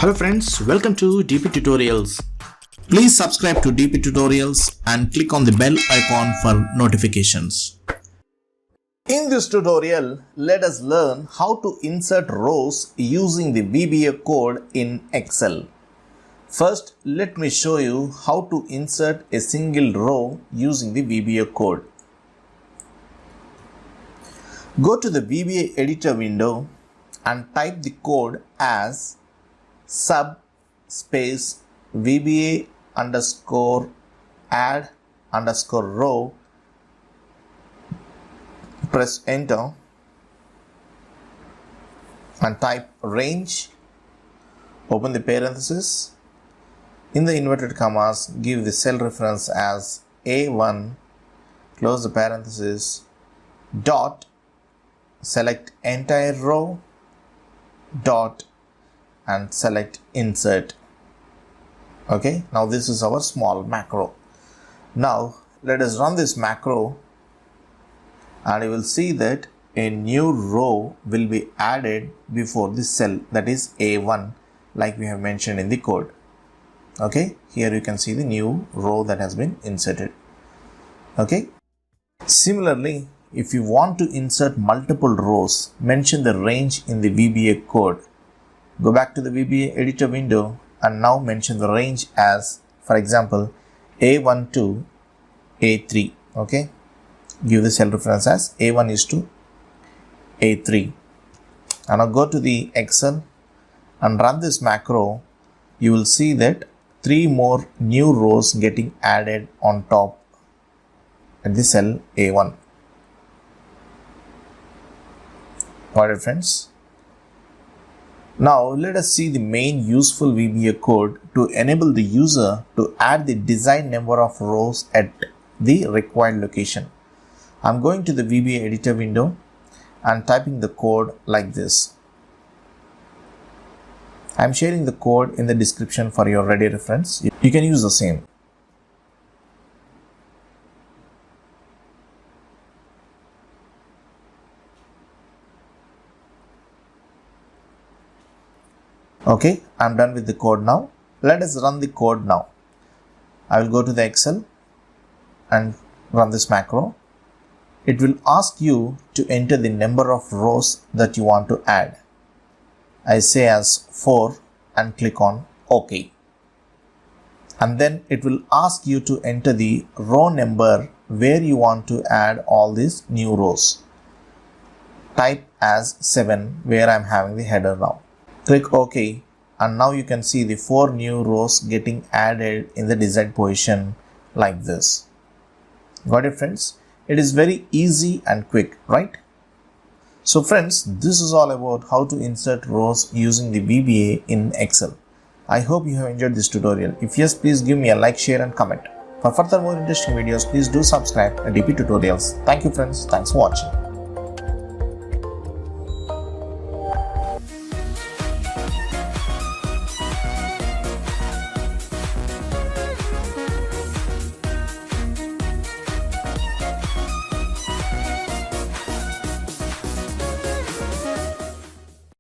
Hello friends, welcome to dptutorials. Please subscribe to dptutorials and click on the bell icon for notifications. In this tutorial, let us learn how to insert rows using the VBA code in Excel. First, let me show you how to insert a single row using the VBA code. Go to the VBA editor window and type the code as sub space VBA underscore add underscore row. Press enter and type range. Open the parenthesis. In the inverted commas, give the cell reference as A1. Close the parenthesis. Dot. Select entire row. Dot. And select insert. Okay, now this is our small macro. Now let us run this macro and you will see that a new row will be added before the cell, that is A1, like we have mentioned in the code. Okay, here you can see the new row that has been inserted. Okay, similarly, if you want to insert multiple rows, mention the range in the VBA code. Go back to the VBA editor window and now mention the range as, for example, A1 to A3. Okay, give the cell reference as A1 is to A3. And now go to the Excel and run this macro. You will see that 3 more new rows getting added on top at the cell A1. Got it, friends? Now let us see the main useful VBA code to enable the user to add the desired number of rows at the required location. I'm going to the VBA editor window and typing the code like this. I'm sharing the code in the description for your ready reference. You can use the same. Okay, I'm done with the code now. Let us run the code now. I will go to the Excel and run this macro. It will ask you to enter the number of rows that you want to add. I say as 4 and click on OK. And then it will ask you to enter the row number where you want to add all these new rows. Type as 7 where I'm having the header now. Click OK and now you can see the 4 new rows getting added in the desired position like this. Got it, friends? It is very easy and quick, right? So friends, this is all about how to insert rows using the VBA in Excel. I hope you have enjoyed this tutorial. If yes, please give me a like, share and comment. For further more interesting videos, please do subscribe to dptutorials. Thank you friends. Thanks for watching.